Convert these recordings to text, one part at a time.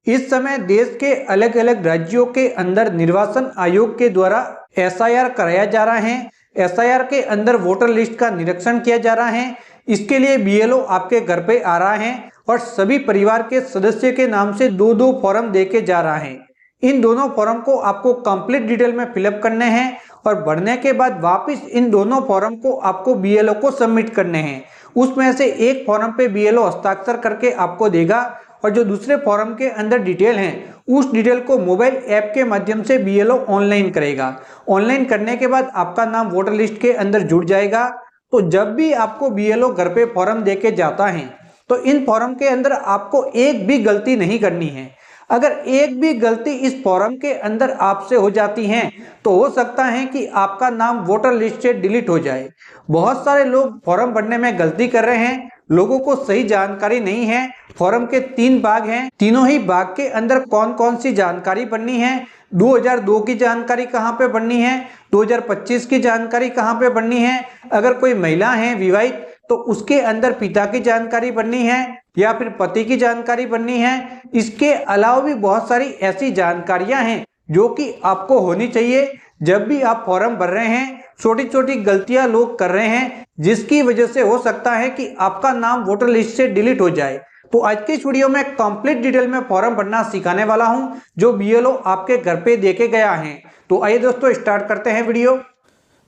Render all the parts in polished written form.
इस समय देश के अलग अलग राज्यों के अंदर निर्वाचन आयोग के द्वारा एसआईआर कराया जा रहा है। एसआईआर के अंदर वोटर लिस्ट का निरीक्षण किया जा रहा है। इसके लिए बीएलओ आपके घर पे आ रहा है और सभी परिवार के सदस्य के नाम से दो दो फॉर्म देके जा रहा है। इन दोनों फॉर्म को आपको कंप्लीट डिटेल में फिलअप करने हैं और भरने के बाद वापस इन दोनों फॉर्म को आपको बीएलओ को सबमिट करने हैं। उसमें से एक फॉर्म पे बीएलओ हस्ताक्षर करके आपको देगा और जो दूसरे फॉर्म के अंदर डिटेल हैं उस डिटेल को मोबाइल ऐप के माध्यम से बीएलओ ऑनलाइन करेगा। ऑनलाइन करने के बाद आपका नाम वोटर लिस्ट के अंदर जुड़ जाएगा। तो जब भी आपको बीएलओ घर पे फॉर्म देके जाता है तो इन फॉर्म के अंदर आपको एक भी गलती नहीं करनी है। अगर एक भी गलती इस फॉर्म के अंदर आपसे हो जाती है तो हो सकता है कि आपका नाम वोटर लिस्ट से डिलीट हो जाए। बहुत सारे लोग फॉर्म भरने में गलती कर रहे हैं, लोगों को सही जानकारी नहीं है। फॉर्म के 3 भाग हैं, तीनों ही भाग के अंदर कौन कौन सी जानकारी भरनी है, 2002 की जानकारी कहाँ पे भरनी है, 2025 की जानकारी कहाँ पे भरनी है, अगर कोई महिला है विवाहित तो उसके अंदर पिता की जानकारी भरनी है या फिर पति की जानकारी भरनी है। इसके अलावा भी बहुत सारी ऐसी जानकारियां हैं जो कि आपको होनी चाहिए। जब भी आप फॉर्म भर रहे हैं छोटी छोटी गलतियां लोग कर रहे हैं जिसकी वजह से हो सकता है कि आपका नाम वोटर लिस्ट से डिलीट हो जाए। तो आज की इस वीडियो में कंप्लीट डिटेल में फॉर्म भरना सिखाने वाला हूं जो बीएलओ आपके घर पे देके गया है। तो आइए दोस्तों स्टार्ट करते हैं वीडियो।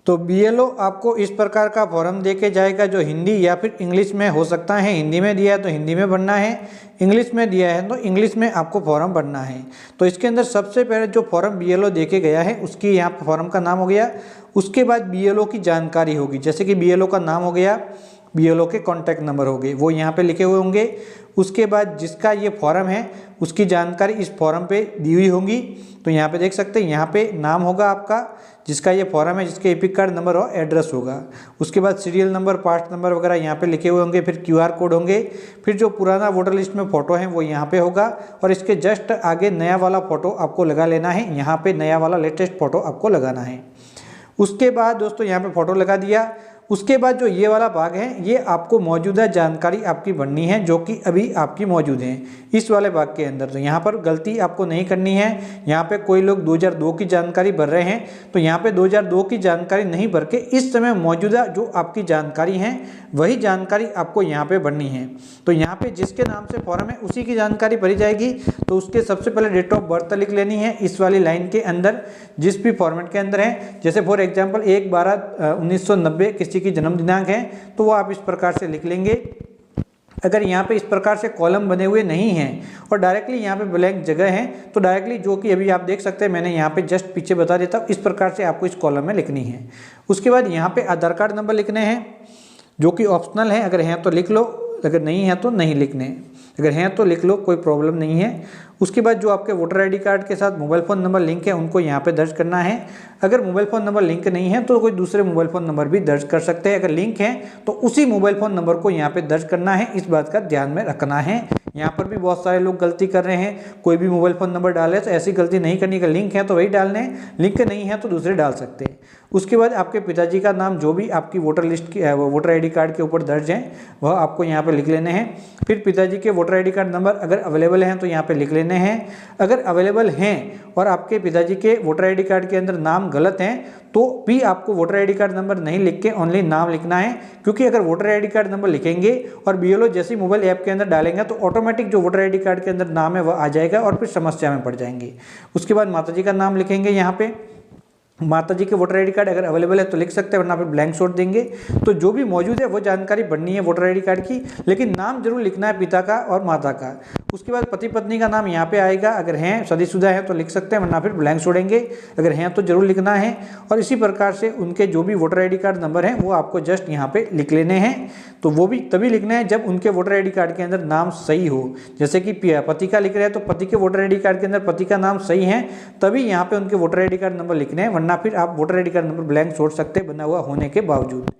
तो बीएलओ आपको इस प्रकार का फॉर्म देके जाएगा जो हिंदी या फिर इंग्लिश में हो सकता है। हिंदी में दिया है तो हिंदी में भरना है, इंग्लिश में दिया है तो इंग्लिश में आपको फॉर्म भरना है। तो इसके अंदर सबसे पहले जो फॉर्म बीएलओ देके गया है उसकी यहाँ पर फॉर्म का नाम हो गया। उसके बाद बीएलओ की जानकारी होगी, जैसे कि बीएलओ का नाम हो गया, बीएलओ के कॉन्टैक्ट नंबर हो गए, वो यहाँ पे लिखे हुए होंगे। उसके बाद जिसका ये फॉर्म है उसकी जानकारी इस फॉर्म पे दी हुई होगी। तो यहाँ पे देख सकते हैं, यहाँ पे नाम होगा आपका जिसका ये फॉर्म है, जिसके एपिक कार्ड नंबर और एड्रेस होगा। उसके बाद सीरियल नंबर, पार्ट नंबर वगैरह यहाँ पे लिखे हुए होंगे। फिर क्यूआर कोड होंगे। फिर जो पुराना वोटर लिस्ट में फ़ोटो है वो यहाँ पे होगा और इसके जस्ट आगे नया वाला फ़ोटो आपको लगा लेना है। यहाँ पे नया वाला लेटेस्ट फ़ोटो आपको लगाना है। उसके बाद दोस्तों यहाँ पे फ़ोटो लगा दिया। उसके बाद जो ये वाला भाग है ये आपको मौजूदा जानकारी आपकी भरनी है जो कि अभी आपकी मौजूद है इस वाले भाग के अंदर। तो यहाँ पर गलती आपको नहीं करनी है। यहाँ पे कोई लोग 2002 की जानकारी भर रहे हैं तो यहाँ पे 2002 की जानकारी नहीं भर के इस समय मौजूदा जो आपकी जानकारी है वही जानकारी आपको यहाँ पे भरनी है। तो यहाँ पे जिसके नाम से फॉर्म है उसी की जानकारी भरी जाएगी। तो उसके सबसे पहले डेट ऑफ बर्थ लिख लेनी है इस वाली लाइन के अंदर जिस भी फॉर्मेट के अंदर है। जैसे फॉर एग्जाम्पल 1/12/1990 किसी की जन्म दिनांक है तो वो आप इस प्रकार से लिख लेंगे। अगर यहाँ पे इस प्रकार से कॉलम बने हुए नहीं हैं और डायरेक्टली यहाँ पे ब्लैंक जगह है तो डायरेक्टली जो कि अभी आप देख सकते हैं मैंने यहाँ पे जस्ट पीछे बता देता हूँ, इस प्रकार से आपको इस कॉलम में लिखनी है। उसके बाद यहाँ पे आधार कार्ड नंबर लिखने हैं जो कि ऑप्शनल है, अगर हैं तो लिख लो, अगर नहीं है तो नहीं लिखने, अगर हैं तो लिख लो, कोई प्रॉब्लम नहीं है। उसके बाद जो आपके वोटर आईडी कार्ड के साथ मोबाइल फ़ोन नंबर लिंक है उनको यहाँ पे दर्ज करना है। अगर मोबाइल फ़ोन नंबर लिंक नहीं है तो कोई दूसरे मोबाइल फ़ोन नंबर भी दर्ज कर सकते हैं। अगर लिंक है तो उसी मोबाइल फ़ोन नंबर को यहाँ पे दर्ज करना है, इस बात का ध्यान में रखना है। यहाँ पर भी बहुत सारे लोग गलती कर रहे हैं, कोई भी मोबाइल फ़ोन नंबर डाले तो ऐसी गलती नहीं करनी। अगर लिंक है तो वही डालने, लिंक नहीं है तो दूसरे डाल सकते हैं। उसके बाद आपके पिताजी का नाम जो भी आपकी वोटर लिस्ट की वोटर आईडी कार्ड के ऊपर दर्ज है वह आपको यहाँ पे लिख लेने हैं। फिर पिताजी के वोटर आईडी कार्ड नंबर अगर अवेलेबल हैं तो यहाँ पे लिख लेने हैं। अगर अवेलेबल हैं और आपके पिताजी के वोटर आईडी कार्ड के अंदर नाम गलत हैं तो भी आपको वोटर आईडी कार्ड नंबर नहीं लिख के ओनली नाम लिखना है, क्योंकि अगर वोटर आईडी कार्ड नंबर लिखेंगे और बीएलओ जैसे मोबाइल ऐप के अंदर डालेंगे तो ऑटोमेटिक जो वोटर आईडी कार्ड के अंदर नाम है वह आ जाएगा और फिर समस्या में पड़ जाएंगे। उसके बाद माताजी का नाम लिखेंगे। यहाँ पे माताजी के वोटर आईडी कार्ड अगर अवेलेबल है तो लिख सकते हैं, वरना फिर ब्लैंक छोड़ देंगे। तो जो भी मौजूद है वो जानकारी भरनी है वोटर आईडी कार्ड की, लेकिन नाम जरूर लिखना है पिता का और माता का। उसके बाद पति पत्नी का नाम यहाँ पे आएगा, अगर हैं शादीशुदा है तो लिख सकते हैं, वरना फिर ब्लैंक छोड़ेंगे। अगर हैं तो जरूर लिखना है। और इसी प्रकार से उनके जो भी वोटर आईडी कार्ड नंबर हैं वो आपको जस्ट यहाँ पे लिख लेने हैं। तो वो भी तभी लिखना है जब उनके वोटर आईडी कार्ड के अंदर नाम सही हो। जैसे कि पति का लिख रहे हैं तो पति के वोटर आईडी कार्ड के अंदर पति का नाम सही है तभी यहाँ पे उनके वोटर आईडी कार्ड नंबर लिखने हैं, वरना फिर आप voter ID card number blank छोड़ सकते हैं बना हुआ होने के बावजूद।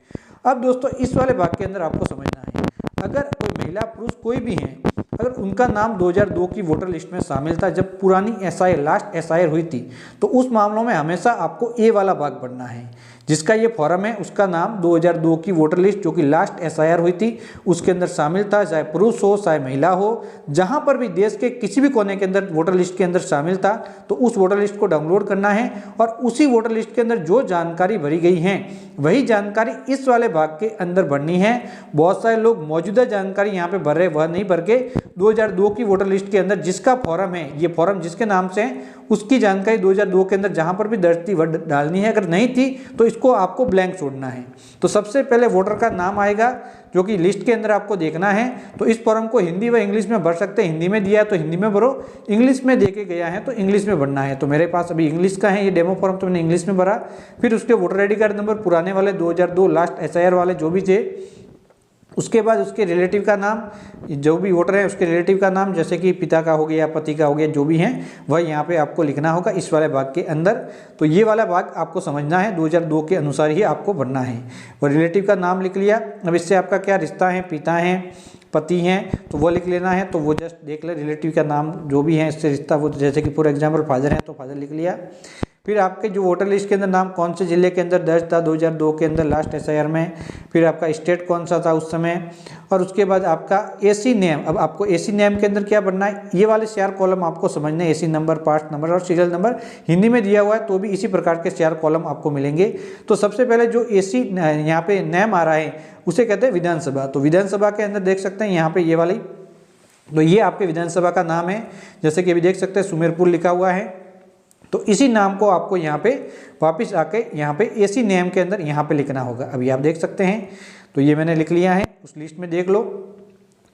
अब दोस्तों इस वाले भाग के अंदर आपको समझना है, अगर कोई महिला पुरुष कोई भी है, अगर उनका नाम 2002 की वोटर लिस्ट में शामिल था जब पुरानी एसआईआर लास्ट एसआईआर हुई थी तो उस मामलों में हमेशा आपको ए वाला भाग भरना है। जिसका ये फॉर्म है उसका नाम 2002 की वोटर लिस्ट जो कि लास्ट एसआईआर हुई थी उसके अंदर शामिल था, चाहे पुरुष हो चाहे महिला हो, जहां पर भी देश के किसी भी कोने के अंदर वोटर लिस्ट के अंदर शामिल था तो उस वोटर लिस्ट को डाउनलोड करना है और उसी वोटर लिस्ट के अंदर जो जानकारी भरी गई है वही जानकारी इस वाले भाग के अंदर भरनी है। बहुत सारे लोग मौजूदा जानकारी यहाँ पे भर रहे, वह नहीं भर के 2002 की वोटर लिस्ट के अंदर जिसका फॉर्म है, ये फॉर्म जिसके नाम से है उसकी जानकारी 2002 के अंदर जहां पर भी दर्ज थी वह डालनी है। अगर नहीं थी तो इसको आपको ब्लैंक छोड़ना है। तो सबसे पहले वोटर का नाम आएगा जो कि लिस्ट के अंदर आपको देखना है। तो इस फॉर्म को हिंदी व इंग्लिश में भर सकते हैं। हिंदी में दिया है तो हिंदी में भरो, इंग्लिश में दे के गया है तो इंग्लिश में भरना है। तो मेरे पास अभी इंग्लिश का है ये डेमो फॉर्म, तो मैंने इंग्लिश में भरा। फिर उसके वोटर आईडी कार्ड नंबर पुराने वाले 2002 लास्ट एसआईआर वाले जो भी थे, उसके बाद उसके रिलेटिव का नाम, जो भी वोटर है उसके रिलेटिव का नाम, जैसे कि पिता का हो गया, पति का हो गया, जो भी है वह यहाँ पे आपको लिखना होगा इस वाले भाग के अंदर। तो ये वाला भाग आपको समझना है, 2002 के अनुसार ही आपको भरना है। और रिलेटिव का नाम लिख लिया। अब इससे आपका क्या रिश्ता है, पिता हैं, पति हैं, तो वो लिख लेना है। तो वो जस्ट देख ले रिलेटिव का नाम जो भी है इससे रिश्ता, वो जैसे कि फॉर एग्जाम्पल फादर हैं तो फादर लिख लिया। फिर आपके जो वोटर लिस्ट के अंदर नाम कौन से जिले के अंदर दर्ज था 2002 के अंदर लास्ट एसआईआर में, फिर आपका स्टेट कौन सा था उस समय, और उसके बाद आपका एसी नेम। अब आपको एसी नेम के अंदर क्या भरना है, ये वाले 4 कॉलम आपको समझना है। एसी नंबर, पार्ट नंबर और सीरियल नंबर हिंदी में दिया हुआ है तो भी इसी प्रकार के 4 कॉलम आपको मिलेंगे। तो सबसे पहले जो एसी यहाँ पे नेम आ रहा है उसे कहते हैं विधानसभा। तो विधानसभा के अंदर देख सकते हैं यहाँ पे ये वाली, तो ये आपके विधानसभा का नाम है। जैसे कि अभी देख सकते हैं सुमेरपुर लिखा हुआ है, तो इसी नाम को आपको यहाँ पे वापस आके यहाँ पे एसी नेम के अंदर यहाँ पे लिखना होगा। अभी आप देख सकते हैं, तो ये मैंने लिख लिया है, उस लिस्ट में देख लो।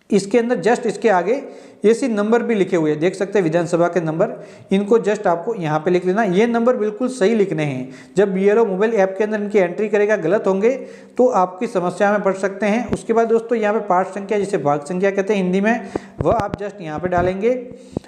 इसके अंदर जस्ट इसके आगे एसी नंबर भी लिखे हुए हैं, देख सकते हैं विधानसभा के नंबर, इनको जस्ट आपको यहाँ पे लिख लेना। ये नंबर बिल्कुल सही लिखने हैं। जब बीएलओ मोबाइल ऐप के अंदर इनकी एंट्री करेगा गलत होंगे तो आपकी समस्या में पड़ सकते हैं। उसके बाद दोस्तों यहाँ पे पार्ट संख्या, जिसे भाग संख्या कहते हैं हिंदी में, वह आप जस्ट यहाँ पे डालेंगे।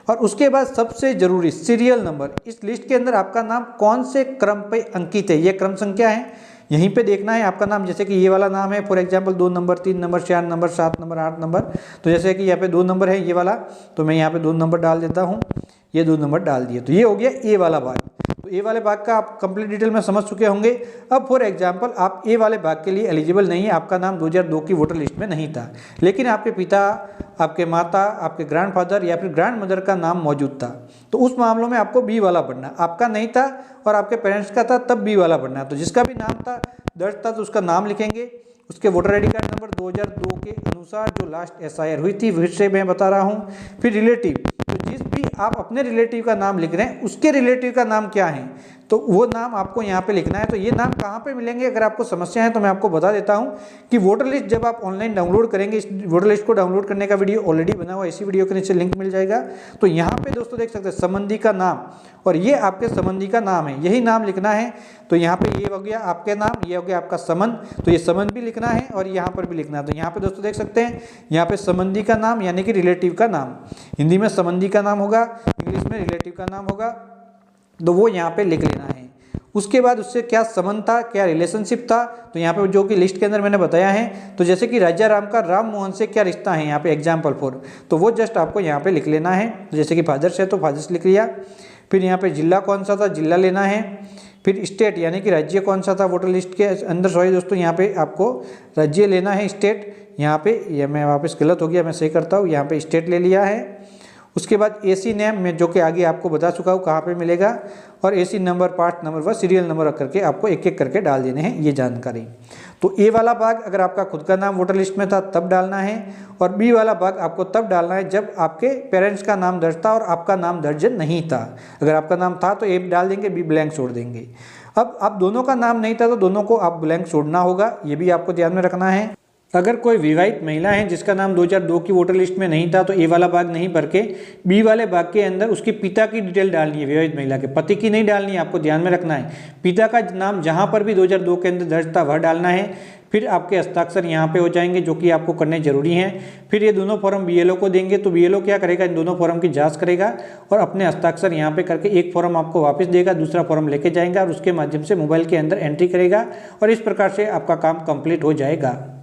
और उसके बाद सबसे जरूरी सीरियल नंबर, इस लिस्ट के अंदर आपका नाम कौन से क्रम पे अंकित है, ये क्रम संख्या है, यहीं पे देखना है आपका नाम। जैसे कि ये वाला नाम है for example 2 number, 3 number, 4 number, 7 number, 8 number. तो जैसे कि यहाँ पे 2 नंबर है ये वाला, तो मैं यहाँ पे 2 नंबर डाल देता हूँ, ये 2 नंबर डाल दिए। तो ये हो गया ए वाला भाग। तो ए वाले भाग का आप कंप्लीट डिटेल में समझ चुके होंगे। अब फॉर एग्जांपल आप ए वाले भाग के लिए एलिजिबल नहीं है, आपका नाम 2002 की वोटर लिस्ट में नहीं था, लेकिन आपके पिता, आपके माता, आपके ग्रैंडफादर या फिर ग्रैंड मदर का नाम मौजूद था, तो उस मामलों में आपको बी वाला पढ़ना। आपका नहीं था और आपके पेरेंट्स का था तब बी वाला पढ़ना। तो जिसका भी नाम था दर्ज था तो उसका नाम लिखेंगे, उसके वोटर आईडी कार्ड नंबर 2002 के अनुसार जो लास्ट एसआईआर हुई थी, फिर से मैं बता रहा हूँ। फिर रिलेटिव, तो जिस भी आप अपने रिलेटिव का नाम लिख रहे हैं उसके रिलेटिव का नाम क्या है तो वो नाम आपको यहाँ पे लिखना है। तो ये नाम कहाँ पे मिलेंगे, अगर आपको समस्या है तो मैं आपको बता देता हूँ कि वोटर लिस्ट जब आप ऑनलाइन डाउनलोड करेंगे, इस वोटर लिस्ट को डाउनलोड करने का वीडियो ऑलरेडी बना हुआ है, इसी वीडियो के नीचे लिंक मिल जाएगा। तो यहाँ पे दोस्तों देख सकते हैं संबंधी का नाम, और ये आपके संबंधी का नाम है, यही नाम लिखना है। तो यहाँ पे ये हो गया आपके नाम, ये हो गया आपका संबंध, तो ये संबंध भी लिखना है और यहाँ पर भी लिखना है। तो यहाँ पे दोस्तों देख सकते हैं यहाँ पे संबंधी का नाम यानी कि रिलेटिव का नाम, हिंदी में संबंधी का नाम होगा, इंग्लिश में रिलेटिव का नाम होगा, तो वो यहाँ पे लिख लेना है। उसके बाद उससे क्या संबंध था, क्या रिलेशनशिप था, तो यहाँ पे जो कि लिस्ट के अंदर मैंने बताया है। तो जैसे कि राजा राम का राम मोहन से क्या रिश्ता है, यहाँ पे एग्जाम्पल फॉर, तो वो जस्ट आपको यहाँ पे लिख लेना है। जैसे कि फादर्स है तो फादर्स लिख लिया। फिर यहाँ पे जिला कौन सा था, जिला लेना है। फिर स्टेट यानी कि राज्य कौन सा था वोटर लिस्ट के अंदर, सॉरी दोस्तों यहाँ पे आपको राज्य लेना है, स्टेट। यहाँ पे ये मैं वापस गलत हो गया, मैं सही करता हूँ, यहाँ पे स्टेट ले लिया है। उसके बाद एसी नेम में जो कि आगे आपको बता चुका हूँ कहाँ पे मिलेगा, और एसी नंबर, पार्ट नंबर व सीरियल नंबर करके आपको एक एक करके डाल देने हैं ये जानकारी। तो ए वाला भाग अगर आपका खुद का नाम वोटर लिस्ट में था तब डालना है, और बी वाला भाग आपको तब डालना है जब आपके पेरेंट्स का नाम दर्ज था और आपका नाम दर्ज नहीं था। अगर आपका नाम था तो ए डाल देंगे, बी ब्लैंक छोड़ देंगे। अब आप दोनों का नाम नहीं था तो दोनों को आप ब्लैंक छोड़ना होगा, ये भी आपको ध्यान में रखना है। अगर कोई विवाहित महिला है जिसका नाम 2002 की वोटर लिस्ट में नहीं था तो ए वाला भाग नहीं भर के बी वाले भाग के अंदर उसके पिता की डिटेल डालनी है, विवाहित महिला के पति की नहीं डालनी है, आपको ध्यान में रखना है। पिता का नाम जहां पर भी 2002 के अंदर दर्ज था वह डालना है। फिर आपके हस्ताक्षर यहाँ पे हो जाएंगे जो कि आपको करने जरूरी हैं। फिर ये दोनों फॉर्म बीएलओ को देंगे तो बीएलओ क्या करेगा, इन दोनों फॉर्म की जांच करेगा और अपने हस्ताक्षर यहाँ पे करके एक फॉर्म आपको वापस देगा, दूसरा फॉर्म लेके जाएगा और उसके माध्यम से मोबाइल के अंदर एंट्री करेगा और इस प्रकार से आपका काम कंप्लीट हो जाएगा।